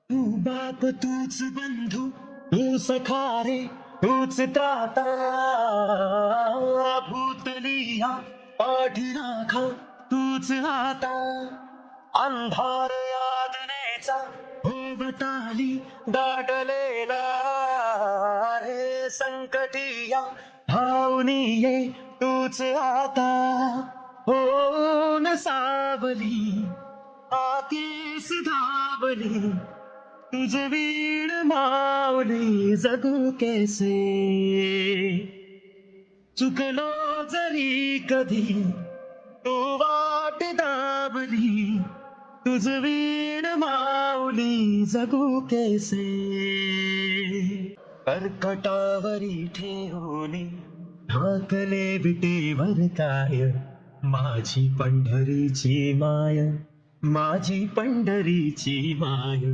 तू बाप तूच बंधू तू सखा रे तूच त्राता भूतलिया पाठीराखा तूच आता अंधार यातनेचा भोवताली दाटलेला रे संकटिया धावून ये तूच आता हो न सावली आतीस धावली तुझ वीण माऊली जगू कैसे चुकलो जरी कधी तू वाट दाबली तुझ वीण माऊली जगू कैसे कर्कटावरी ठेवली ढाकले विटेवर काय माझी पंढरीची माय माझी पंढरीची माय